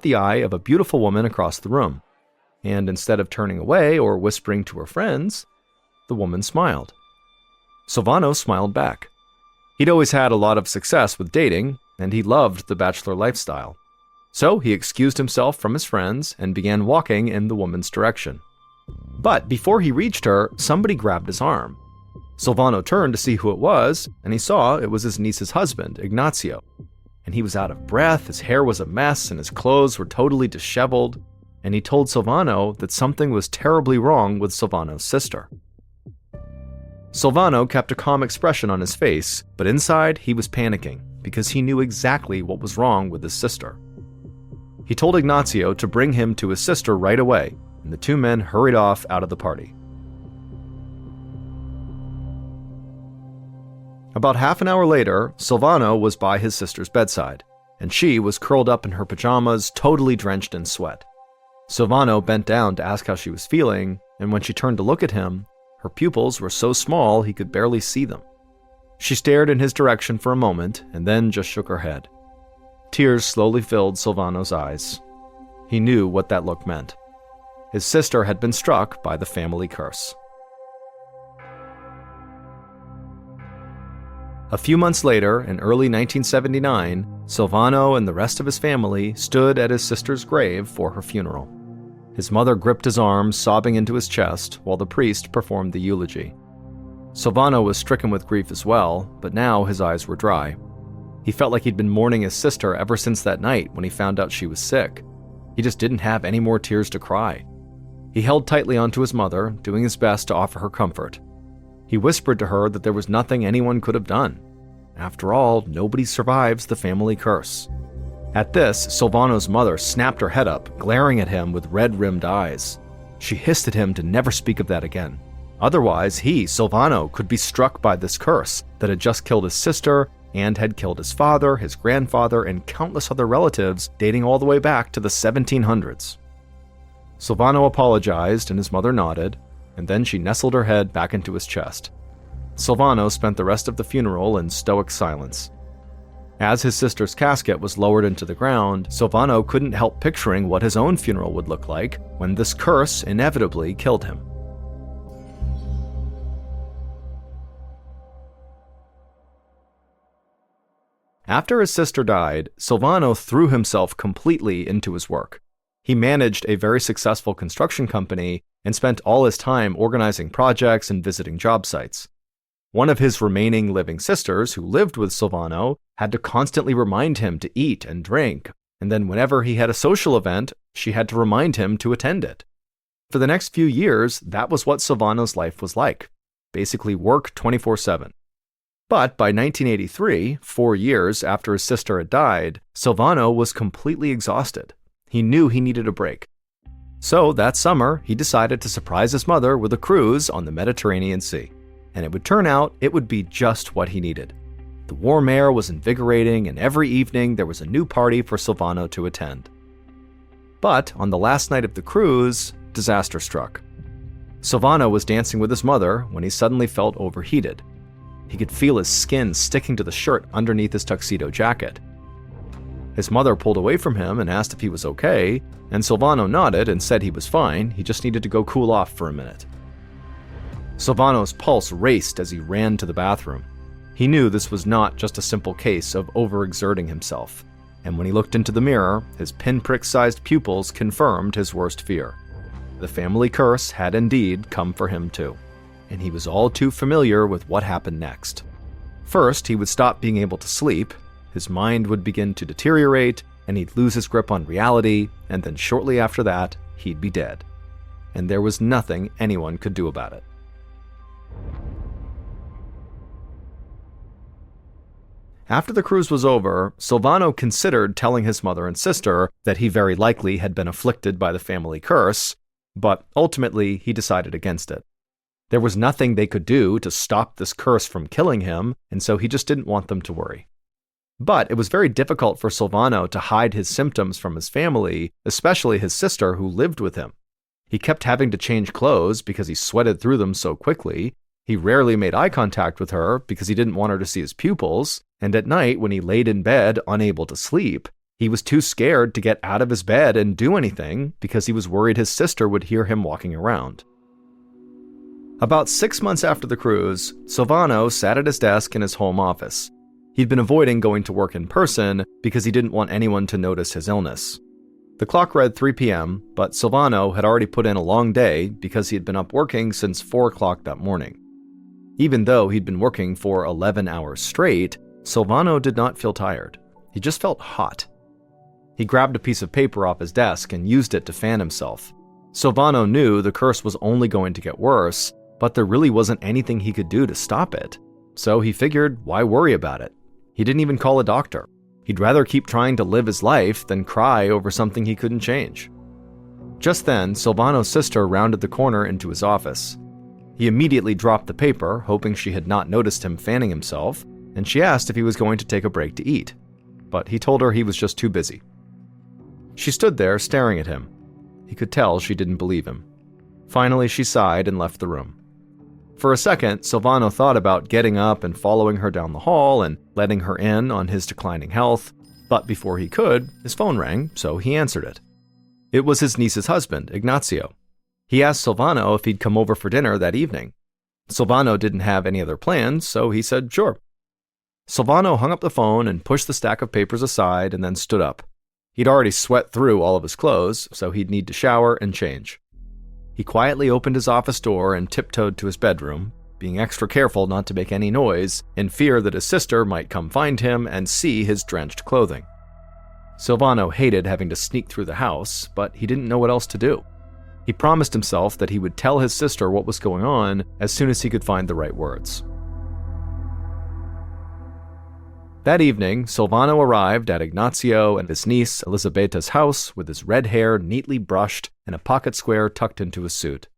the eye of a beautiful woman across the room. And instead of turning away or whispering to her friends, the woman smiled. Silvano smiled back. He'd always had a lot of success with dating, and he loved the bachelor lifestyle. So he excused himself from his friends and began walking in the woman's direction. But before he reached her, somebody grabbed his arm. Silvano turned to see who it was, and he saw it was his niece's husband, Ignazio. And he was out of breath, his hair was a mess, and his clothes were totally disheveled, and he told Silvano that something was terribly wrong with Silvano's sister. Silvano kept a calm expression on his face, but inside he was panicking because he knew exactly what was wrong with his sister. He told Ignazio to bring him to his sister right away, and the two men hurried off out of the party. About half an hour later, Silvano was by his sister's bedside, and she was curled up in her pajamas, totally drenched in sweat. Silvano bent down to ask how she was feeling, and when she turned to look at him, her pupils were so small he could barely see them. She stared in his direction for a moment and then just shook her head. Tears slowly filled Silvano's eyes. He knew what that look meant. His sister had been struck by the family curse. A few months later, in early 1979, Silvano and the rest of his family stood at his sister's grave for her funeral. His mother gripped his arm, sobbing into his chest, while the priest performed the eulogy. Silvano was stricken with grief as well, but now his eyes were dry. He felt like he'd been mourning his sister ever since that night when he found out she was sick. He just didn't have any more tears to cry. He held tightly onto his mother, doing his best to offer her comfort. He whispered to her that there was nothing anyone could have done. After all, nobody survives the family curse. At this, Silvano's mother snapped her head up, glaring at him with red-rimmed eyes. She hissed at him to never speak of that again. Otherwise, he, Silvano, could be struck by this curse that had just killed his sister and had killed his father, his grandfather, and countless other relatives dating all the way back to the 1700s. Silvano apologized and his mother nodded, and then she nestled her head back into his chest. Silvano spent the rest of the funeral in stoic silence. As his sister's casket was lowered into the ground, Silvano couldn't help picturing what his own funeral would look like when this curse inevitably killed him. After his sister died, Silvano threw himself completely into his work. He managed a very successful construction company and spent all his time organizing projects and visiting job sites. One of his remaining living sisters, who lived with Silvano, had to constantly remind him to eat and drink, and then whenever he had a social event, she had to remind him to attend it. For the next few years, that was what Silvano's life was like. Basically work 24/7. But by 1983, 4 years after his sister had died, Silvano was completely exhausted. He knew he needed a break. So that summer, he decided to surprise his mother with a cruise on the Mediterranean Sea. And it would turn out it would be just what he needed. The warm air was invigorating, and every evening there was a new party for Silvano to attend. But on the last night of the cruise, disaster struck. Silvano was dancing with his mother when he suddenly felt overheated. He could feel his skin sticking to the shirt underneath his tuxedo jacket. His mother pulled away from him and asked if he was okay, and Silvano nodded and said he was fine, he just needed to go cool off for a minute. Silvano's pulse raced as he ran to the bathroom. He knew this was not just a simple case of overexerting himself, and when he looked into the mirror, his pinprick-sized pupils confirmed his worst fear. The family curse had indeed come for him too, and he was all too familiar with what happened next. First, he would stop being able to sleep, his mind would begin to deteriorate, and he'd lose his grip on reality, and then shortly after that, he'd be dead. And there was nothing anyone could do about it. After the cruise was over, Silvano considered telling his mother and sister that he very likely had been afflicted by the family curse, but ultimately he decided against it. There was nothing they could do to stop this curse from killing him, and so he just didn't want them to worry. But it was very difficult for Silvano to hide his symptoms from his family, especially his sister who lived with him. He kept having to change clothes because he sweated through them so quickly. He rarely made eye contact with her because he didn't want her to see his pupils, and at night when he laid in bed unable to sleep, He was too scared to get out of his bed and do anything because he was worried his sister would hear him walking around. About 6 months after the cruise, Silvano sat at his desk in his home office. He'd been avoiding going to work in person because he didn't want anyone to notice his illness. The clock read 3 p.m., but Silvano had already put in a long day because he had been up working since 4 o'clock that morning. Even though he'd been working for 11 hours straight, Silvano did not feel tired. He just felt hot. He grabbed a piece of paper off his desk and used it to fan himself. Silvano knew the curse was only going to get worse, but there really wasn't anything he could do to stop it. So he figured, why worry about it? He didn't even call a doctor. He'd rather keep trying to live his life than cry over something he couldn't change. Just then, Silvano's sister rounded the corner into his office. He immediately dropped the paper, hoping she had not noticed him fanning himself, and she asked if he was going to take a break to eat. But he told her he was just too busy. She stood there staring at him. He could tell she didn't believe him. Finally, she sighed and left the room. For a second, Silvano thought about getting up and following her down the hall and letting her in on his declining health, but before he could, his phone rang, so he answered it. It was his niece's husband, Ignazio. He asked Silvano if he'd come over for dinner that evening. Silvano didn't have any other plans, so he said sure. Silvano hung up the phone and pushed the stack of papers aside and then stood up. He'd already sweat through all of his clothes, so he'd need to shower and change. He quietly opened his office door and tiptoed to his bedroom, being extra careful not to make any noise, in fear that his sister might come find him and see his drenched clothing. Silvano hated having to sneak through the house, but he didn't know what else to do. He promised himself that he would tell his sister what was going on as soon as he could find the right words. That evening, Silvano arrived at Ignazio and his niece Elisabeta's house with his red hair neatly brushed and a pocket square tucked into his suit.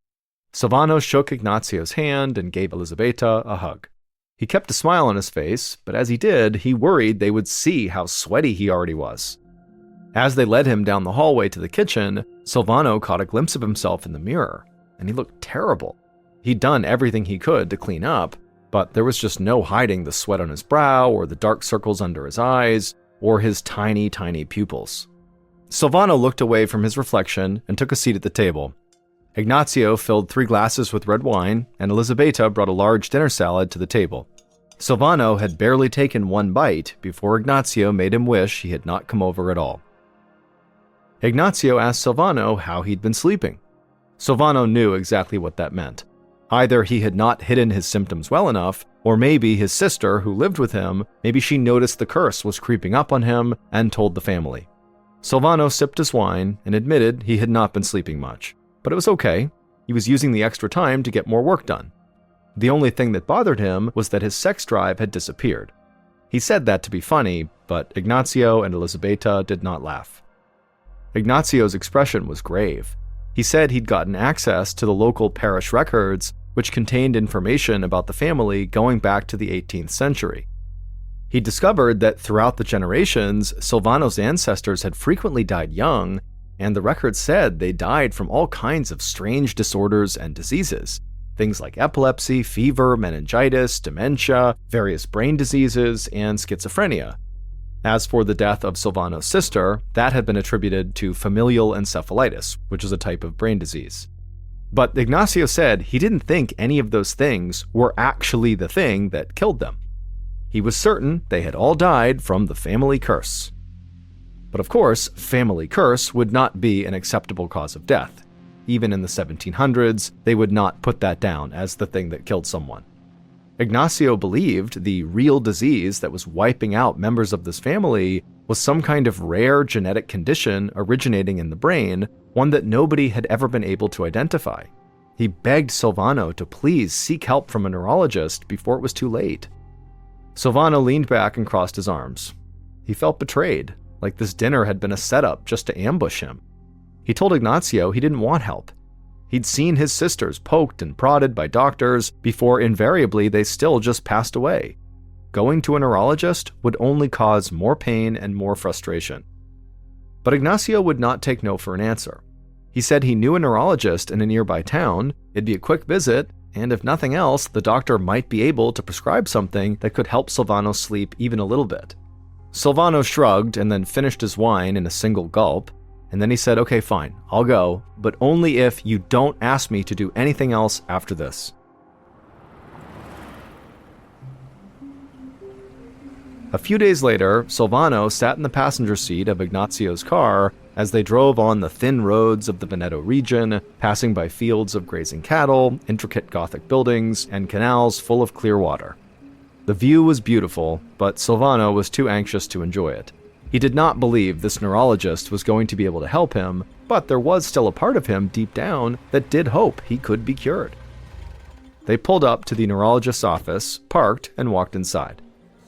Silvano shook Ignazio's hand and gave Elisabeta a hug. He kept a smile on his face, but as he did, he worried they would see how sweaty he already was. As they led him down the hallway to the kitchen, Silvano caught a glimpse of himself in the mirror, and he looked terrible. He'd done everything he could to clean up, but there was just no hiding the sweat on his brow or the dark circles under his eyes or his tiny, tiny pupils. Silvano looked away from his reflection and took a seat at the table. Ignazio filled 3 glasses with red wine, and Elisabeta brought a large dinner salad to the table. Silvano had barely taken 1 bite before Ignazio made him wish he had not come over at all. Ignazio asked Silvano how he'd been sleeping. Silvano knew exactly what that meant. Either he had not hidden his symptoms well enough, or maybe his sister, who lived with him, maybe she noticed the curse was creeping up on him and told the family. Silvano sipped his wine and admitted he had not been sleeping much. But it was okay. He was using the extra time to get more work done. The only thing that bothered him was that his sex drive had disappeared. He said that to be funny, but Ignazio and Elisabeta did not laugh. Ignazio's expression was grave. He said he'd gotten access to the local parish records, which contained information about the family going back to the 18th century. He discovered that throughout the generations, Silvano's ancestors had frequently died young, and the records said they died from all kinds of strange disorders and diseases. Things like epilepsy, fever, meningitis, dementia, various brain diseases, and schizophrenia. As for the death of Silvano's sister, that had been attributed to familial encephalitis, which is a type of brain disease. But Ignazio said he didn't think any of those things were actually the thing that killed them. He was certain they had all died from the family curse. But of course, family curse would not be an acceptable cause of death. Even in the 1700s, they would not put that down as the thing that killed someone. Ignazio believed the real disease that was wiping out members of this family was some kind of rare genetic condition originating in the brain, one that nobody had ever been able to identify. He begged Silvano to please seek help from a neurologist before it was too late. Silvano leaned back and crossed his arms. He felt betrayed, like this dinner had been a setup just to ambush him. He told Ignazio he didn't want help. He'd seen his sisters poked and prodded by doctors before invariably they still just passed away. Going to a neurologist would only cause more pain and more frustration. But Ignazio would not take no for an answer. He said he knew a neurologist in a nearby town, it'd be a quick visit, and if nothing else, the doctor might be able to prescribe something that could help Silvano sleep even a little bit. Silvano shrugged and then finished his wine in a single gulp, and then he said, "Okay, fine, I'll go, but only if you don't ask me to do anything else after this." A few days later, Silvano sat in the passenger seat of Ignazio's car as they drove on the thin roads of the Veneto region, passing by fields of grazing cattle, intricate Gothic buildings, and canals full of clear water. The view was beautiful, but Silvano was too anxious to enjoy it. He did not believe this neurologist was going to be able to help him, but there was still a part of him deep down that did hope he could be cured. They pulled up to the neurologist's office, parked, and walked inside.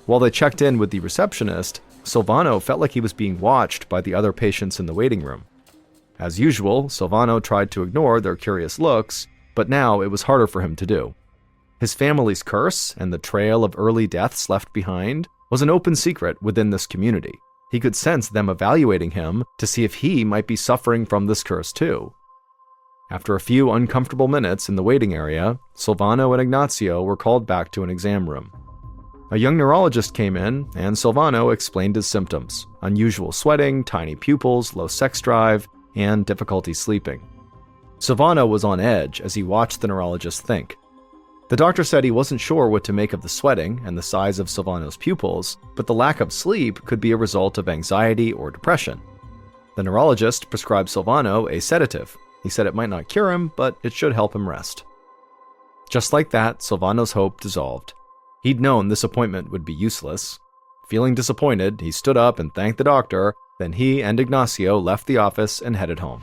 While they checked in with the receptionist, Silvano felt like he was being watched by the other patients in the waiting room. As usual, Silvano tried to ignore their curious looks, but now it was harder for him to do. His family's curse and the trail of early deaths left behind was an open secret within this community. He could sense them evaluating him to see if he might be suffering from this curse too. After a few uncomfortable minutes in the waiting area, Silvano and Ignazio were called back to an exam room. A young neurologist came in, and Silvano explained his symptoms: unusual sweating, tiny pupils, low sex drive, and difficulty sleeping. Silvano was on edge as he watched the neurologist think. The doctor said he wasn't sure what to make of the sweating and the size of Silvano's pupils, but the lack of sleep could be a result of anxiety or depression. The neurologist prescribed Silvano a sedative. He said it might not cure him, but it should help him rest. Just like that, Silvano's hope dissolved. He'd known this appointment would be useless. Feeling disappointed, he stood up and thanked the doctor, then he and Ignazio left the office and headed home.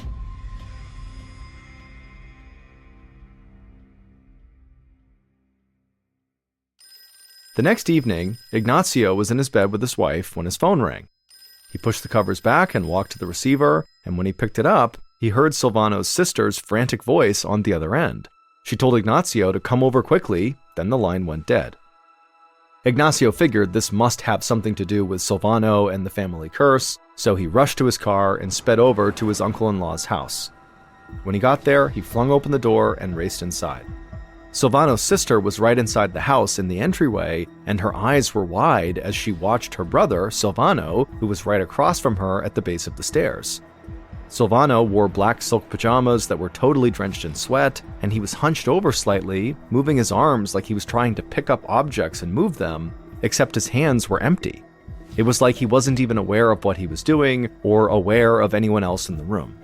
The next evening, Ignazio was in his bed with his wife when his phone rang. He pushed the covers back and walked to the receiver, and when he picked it up, he heard Silvano's sister's frantic voice on the other end. She told Ignazio to come over quickly, then the line went dead. Ignazio figured this must have something to do with Silvano and the family curse, so he rushed to his car and sped over to his uncle-in-law's house. When he got there, he flung open the door and raced inside. Silvano's sister was right inside the house in the entryway, and her eyes were wide as she watched her brother, Silvano, who was right across from her at the base of the stairs. Silvano wore black silk pajamas that were totally drenched in sweat, and he was hunched over slightly, moving his arms like he was trying to pick up objects and move them, except his hands were empty. It was like he wasn't even aware of what he was doing or aware of anyone else in the room.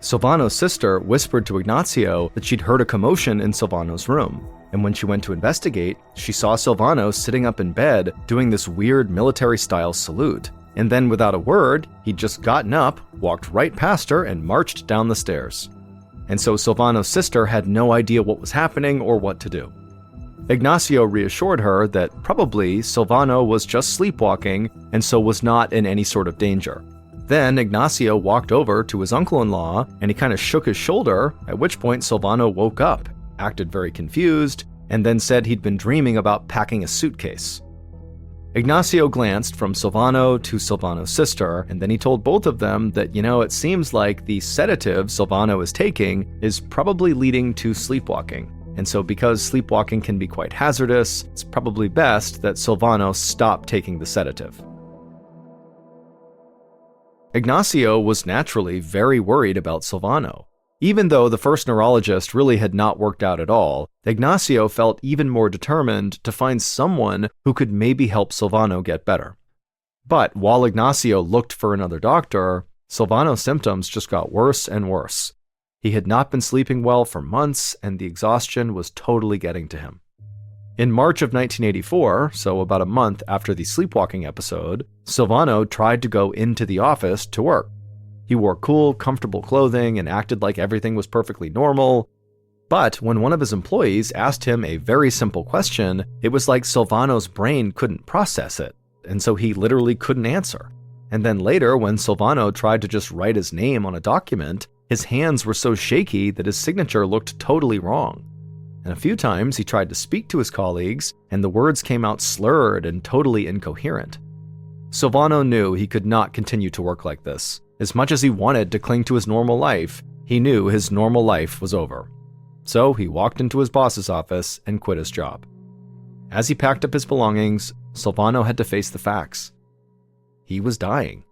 Silvano's sister whispered to Ignazio that she'd heard a commotion in Silvano's room, and when she went to investigate, she saw Silvano sitting up in bed doing this weird military-style salute. And then without a word, he'd just gotten up, walked right past her, and marched down the stairs. And so Silvano's sister had no idea what was happening or what to do. Ignazio reassured her that probably Silvano was just sleepwalking and so was not in any sort of danger. Then Ignazio walked over to his uncle-in-law and he kind of shook his shoulder, at which point Silvano woke up, acted very confused, and then said he'd been dreaming about packing a suitcase. Ignazio glanced from Silvano to Silvano's sister, and then he told both of them that, it seems like the sedative Silvano is taking is probably leading to sleepwalking. And so because sleepwalking can be quite hazardous, it's probably best that Silvano stop taking the sedative. Ignazio was naturally very worried about Silvano. Even though the first neurologist really had not worked out at all, Ignazio felt even more determined to find someone who could maybe help Silvano get better. But while Ignazio looked for another doctor, Silvano's symptoms just got worse and worse. He had not been sleeping well for months, and the exhaustion was totally getting to him. In March of 1984, so about a month after the sleepwalking episode, Silvano tried to go into the office to work. He wore cool, comfortable clothing and acted like everything was perfectly normal. But when one of his employees asked him a very simple question, it was like Silvano's brain couldn't process it, and so he literally couldn't answer. And then later, when Silvano tried to just write his name on a document, his hands were so shaky that his signature looked totally wrong. And a few times he tried to speak to his colleagues, and the words came out slurred and totally incoherent. Silvano knew he could not continue to work like this. As much as he wanted to cling to his normal life, he knew his normal life was over. So he walked into his boss's office and quit his job. As he packed up his belongings, Silvano had to face the facts. he was dying.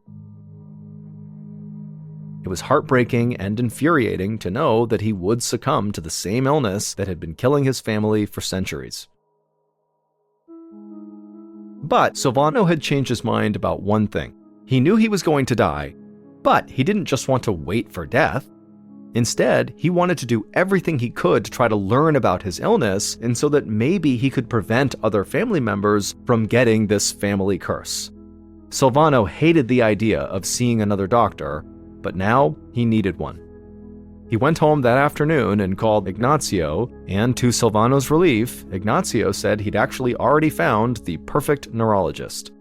It was heartbreaking and infuriating to know that he would succumb to the same illness that had been killing his family for centuries. But Silvano had changed his mind about one thing. He knew he was going to die, but he didn't just want to wait for death. Instead, he wanted to do everything he could to try to learn about his illness, and so that maybe he could prevent other family members from getting this family curse. Silvano hated the idea of seeing another doctor, but now he needed one. He went home that afternoon and called Ignazio, and to Silvano's relief, Ignazio said he'd actually already found the perfect neurologist.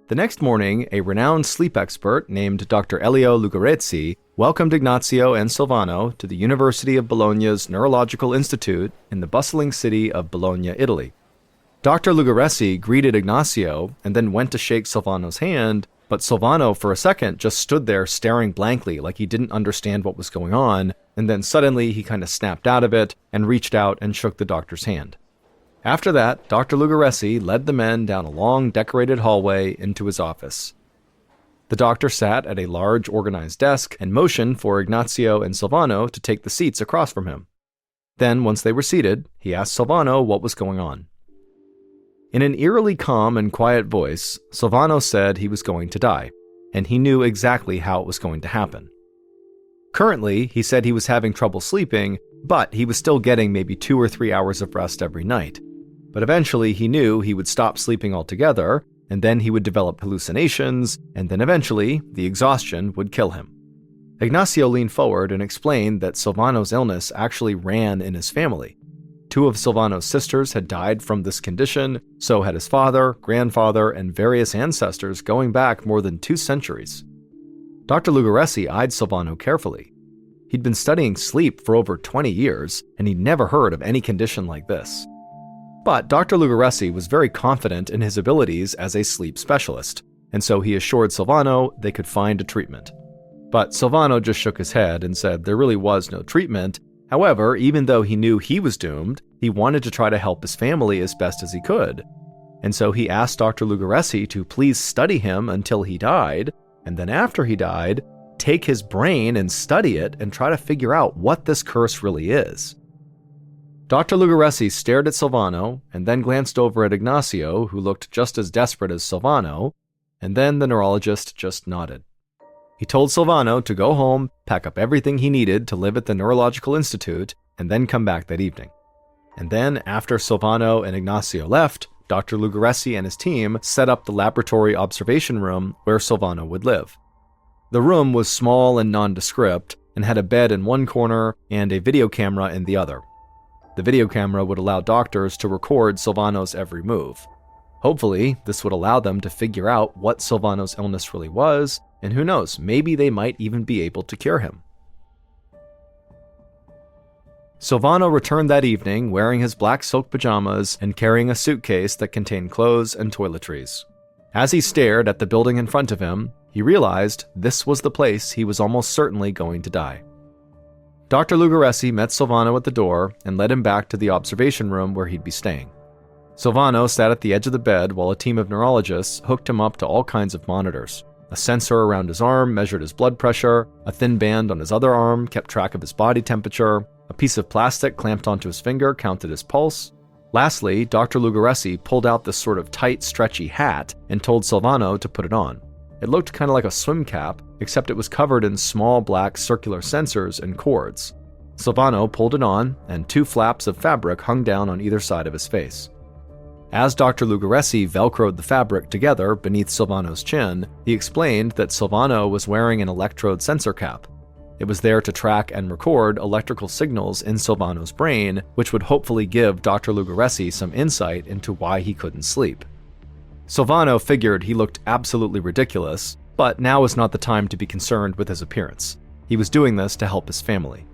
The next morning, a renowned sleep expert named Dr. Elio Lugarezzi welcomed Ignazio and Silvano to the University of Bologna's Neurological Institute in the bustling city of Bologna, Italy. Dr. Lugarezzi greeted Ignazio and then went to shake Silvano's hand, but Silvano for a second just stood there staring blankly like he didn't understand what was going on, and then suddenly he kind of snapped out of it and reached out and shook the doctor's hand. After that, Dr. Lugarezzi led the men down a long decorated hallway into his office. The doctor sat at a large organized desk and motioned for Ignazio and Silvano to take the seats across from him. Then, once they were seated, he asked Silvano what was going on. In an eerily calm and quiet voice, Silvano said he was going to die, and he knew exactly how it was going to happen. Currently, he said he was having trouble sleeping, but he was still getting maybe 2 or 3 hours of rest every night. But eventually he knew he would stop sleeping altogether, and then he would develop hallucinations, and then eventually the exhaustion would kill him. Ignazio leaned forward and explained that Silvano's illness actually ran in his family. 2 of Silvano's sisters had died from this condition, so had his father, grandfather, and various ancestors going back more than 2 centuries. Dr. Lugarezzi eyed Silvano carefully. He'd been studying sleep for over 20 years, and he'd never heard of any condition like this. But Dr. Lugarezzi was very confident in his abilities as a sleep specialist, and so he assured Silvano they could find a treatment. But Silvano just shook his head and said there really was no treatment. However, even though he knew he was doomed, he wanted to try to help his family as best as he could. And so he asked Dr. Lugarezzi to please study him until he died, and then after he died, take his brain and study it and try to figure out what this curse really is. Dr. Lugarezzi stared at Silvano and then glanced over at Ignazio, who looked just as desperate as Silvano, and then the neurologist just nodded. He told Silvano to go home, pack up everything he needed to live at the Neurological Institute, and then come back that evening. And then, after Silvano and Ignazio left, Dr. Lugarezzi and his team set up the laboratory observation room where Silvano would live. The room was small and nondescript, and had a bed in one corner and a video camera in the other. The video camera would allow doctors to record Silvano's every move. Hopefully, this would allow them to figure out what Silvano's illness really was, and who knows, maybe they might even be able to cure him. Silvano returned that evening wearing his black silk pajamas and carrying a suitcase that contained clothes and toiletries. As he stared at the building in front of him, he realized this was the place he was almost certainly going to die. Dr. Lugarezzi met Silvano at the door and led him back to the observation room where he'd be staying. Silvano sat at the edge of the bed while a team of neurologists hooked him up to all kinds of monitors. A sensor around his arm measured his blood pressure, a thin band on his other arm kept track of his body temperature, a piece of plastic clamped onto his finger counted his pulse. Lastly, Dr. Lugarezzi pulled out this sort of tight, stretchy hat and told Silvano to put it on. It looked kind of like a swim cap, except it was covered in small black circular sensors and cords. Silvano pulled it on, and 2 flaps of fabric hung down on either side of his face. As Dr. Lugarezzi velcroed the fabric together beneath Silvano's chin, he explained that Silvano was wearing an electrode sensor cap. It was there to track and record electrical signals in Silvano's brain, which would hopefully give Dr. Lugarezzi some insight into why he couldn't sleep. Silvano figured he looked absolutely ridiculous, but now was not the time to be concerned with his appearance. He was doing this to help his family.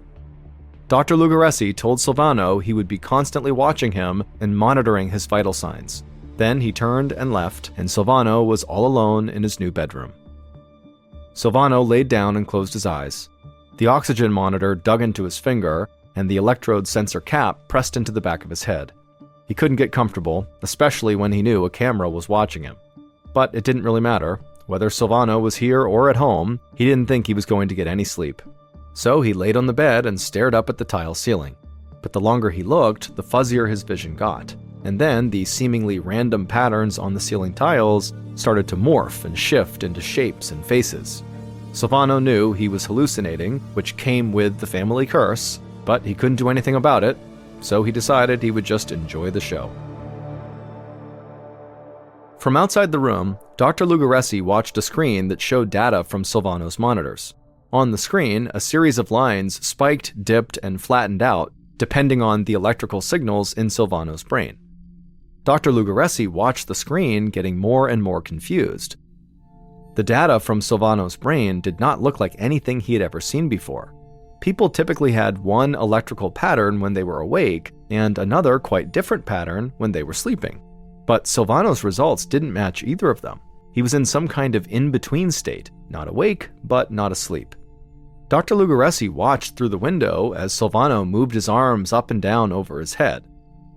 Dr. Lugarezzi told Silvano he would be constantly watching him and monitoring his vital signs. Then he turned and left, and Silvano was all alone in his new bedroom. Silvano laid down and closed his eyes. The oxygen monitor dug into his finger, and the electrode sensor cap pressed into the back of his head. He couldn't get comfortable, especially when he knew a camera was watching him. But it didn't really matter. Whether Silvano was here or at home, he didn't think he was going to get any sleep. So he laid on the bed and stared up at the tile ceiling. But the longer he looked, the fuzzier his vision got. And then the seemingly random patterns on the ceiling tiles started to morph and shift into shapes and faces. Silvano knew he was hallucinating, which came with the family curse, but he couldn't do anything about it, so he decided he would just enjoy the show. From outside the room, Dr. Lugaresi watched a screen that showed data from Silvano's monitors. On the screen, a series of lines spiked, dipped, and flattened out, depending on the electrical signals in Silvano's brain. Dr. Lugaresi watched the screen, getting more and more confused. The data from Silvano's brain did not look like anything he had ever seen before. People typically had one electrical pattern when they were awake, and another quite different pattern when they were sleeping. But Silvano's results didn't match either of them. He was in some kind of in-between state, not awake, but not asleep. Dr. Lugaresi watched through the window as Silvano moved his arms up and down over his head.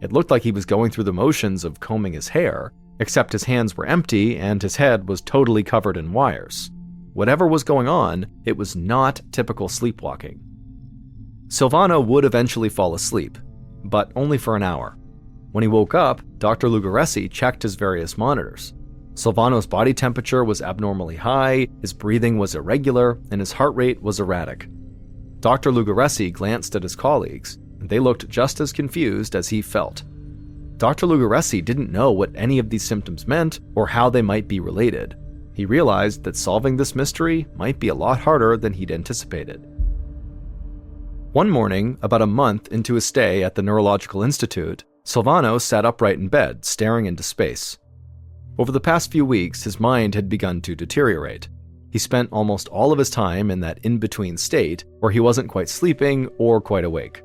It looked like he was going through the motions of combing his hair, except his hands were empty and his head was totally covered in wires. Whatever was going on, it was not typical sleepwalking. Silvano would eventually fall asleep, but only for an hour. When he woke up, Dr. Lugaresi checked his various monitors. Silvano's body temperature was abnormally high, his breathing was irregular, and his heart rate was erratic. Dr. Lugaresi glanced at his colleagues, and they looked just as confused as he felt. Dr. Lugaresi didn't know what any of these symptoms meant or how they might be related. He realized that solving this mystery might be a lot harder than he'd anticipated. One morning, about a month into his stay at the Neurological Institute, Silvano sat upright in bed, staring into space. Over the past few weeks, his mind had begun to deteriorate. He spent almost all of his time in that in-between state where he wasn't quite sleeping or quite awake.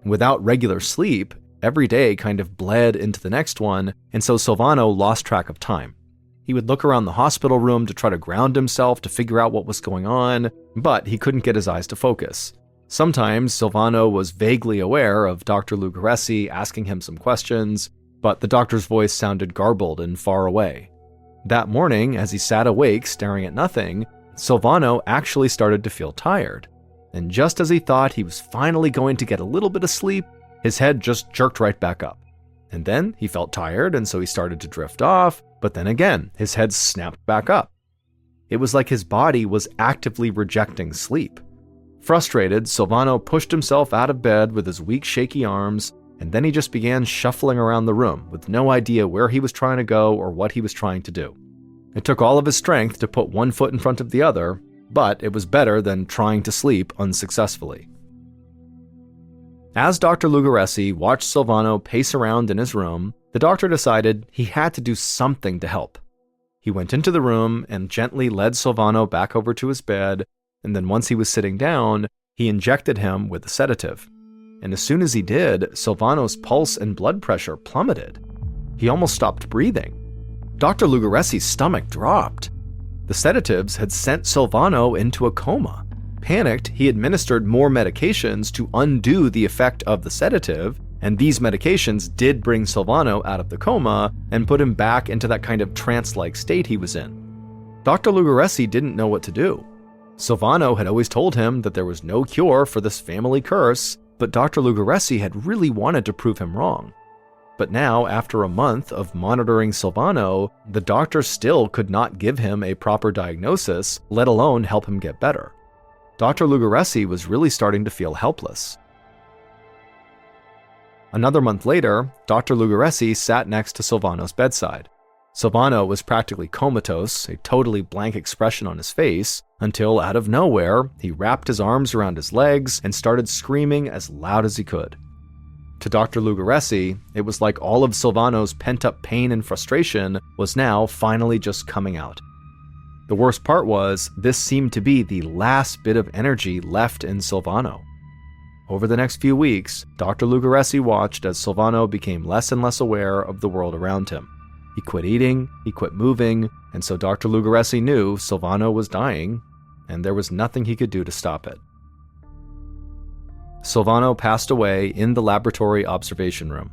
Without regular sleep, every day kind of bled into the next one, and so Silvano lost track of time. He would look around the hospital room to try to ground himself to figure out what was going on, but he couldn't get his eyes to focus. Sometimes Silvano was vaguely aware of Dr. Lugaresi asking him some questions, but the doctor's voice sounded garbled and far away. That morning, as he sat awake staring at nothing, Silvano actually started to feel tired. And just as he thought he was finally going to get a little bit of sleep, his head just jerked right back up. And then he felt tired, and so he started to drift off, but then again, his head snapped back up. It was like his body was actively rejecting sleep. Frustrated, Silvano pushed himself out of bed with his weak, shaky arms, and then he just began shuffling around the room with no idea where he was trying to go or what he was trying to do. It took all of his strength to put one foot in front of the other, but it was better than trying to sleep unsuccessfully. As Dr. Lugaresi watched Silvano pace around in his room, the doctor decided he had to do something to help. He went into the room and gently led Silvano back over to his bed, and then once he was sitting down, he injected him with a sedative. And as soon as he did, Silvano's pulse and blood pressure plummeted. He almost stopped breathing. Dr. Lugaresi's stomach dropped. The sedatives had sent Silvano into a coma. Panicked, he administered more medications to undo the effect of the sedative, and these medications did bring Silvano out of the coma and put him back into that kind of trance-like state he was in. Dr. Lugaresi didn't know what to do. Silvano had always told him that there was no cure for this family curse, but Dr. Lugaresi had really wanted to prove him wrong. But now, after a month of monitoring Silvano, the doctor still could not give him a proper diagnosis, let alone help him get better. Dr. Lugaresi was really starting to feel helpless. Another month later, Dr. Lugaresi sat next to Silvano's bedside. Silvano was practically comatose, a totally blank expression on his face, until out of nowhere, he wrapped his arms around his legs and started screaming as loud as he could. To Dr. Lugaresi, it was like all of Silvano's pent-up pain and frustration was now finally just coming out. The worst part was, this seemed to be the last bit of energy left in Silvano. Over the next few weeks, Dr. Lugaresi watched as Silvano became less and less aware of the world around him. He quit eating, he quit moving, and so Dr. Lugaresi knew Silvano was dying, and there was nothing he could do to stop it. Silvano passed away in the laboratory observation room.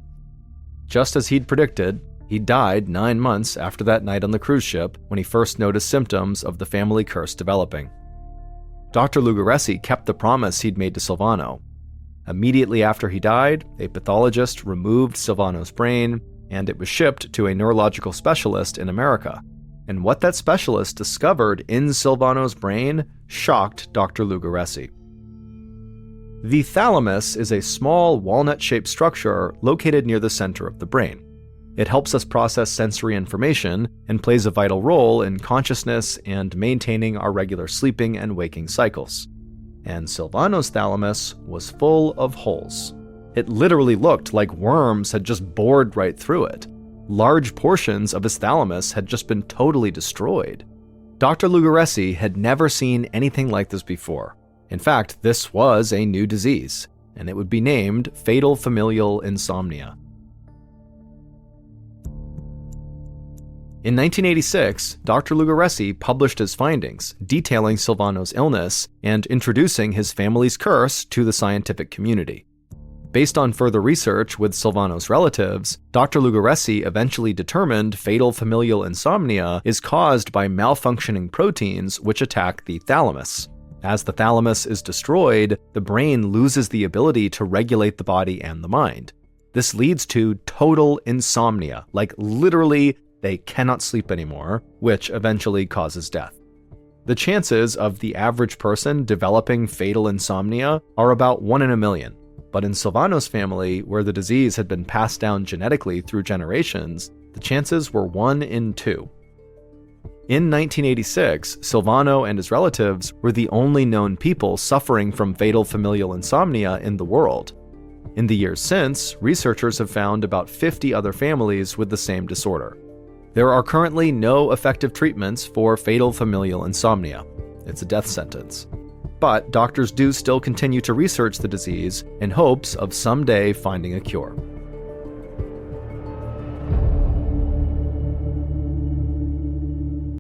Just as he'd predicted, He died 9 months after that night on the cruise ship when he first noticed symptoms of the family curse developing. Dr. Lugaresi kept the promise he'd made to Silvano. Immediately after he died, a pathologist removed Silvano's brain, and it was shipped to a neurological specialist in America. And what that specialist discovered in Silvano's brain shocked Dr. Lugaresi. The thalamus is a small walnut-shaped structure located near the center of the brain. It helps us process sensory information and plays a vital role in consciousness and maintaining our regular sleeping and waking cycles. And Silvano's thalamus was full of holes. It literally looked like worms had just bored right through it. Large portions of his thalamus had just been totally destroyed. Dr. Lugaresi had never seen anything like this before. In fact, this was a new disease, and it would be named fatal familial insomnia. In 1986, Dr. Lugaresi published his findings, detailing Silvano's illness and introducing his family's curse to the scientific community. Based on further research with Silvano's relatives, Dr. Lugaresi eventually determined fatal familial insomnia is caused by malfunctioning proteins which attack the thalamus. As the thalamus is destroyed, the brain loses the ability to regulate the body and the mind. This leads to total insomnia, like literally they cannot sleep anymore, which eventually causes death. The chances of the average person developing fatal insomnia are about 1 in a million, but in Silvano's family, where the disease had been passed down genetically through generations, the chances were 1 in 2. In 1986, Silvano and his relatives were the only known people suffering from fatal familial insomnia in the world. In the years since, researchers have found about 50 other families with the same disorder. There are currently no effective treatments for fatal familial insomnia. It's a death sentence. But doctors do still continue to research the disease in hopes of someday finding a cure.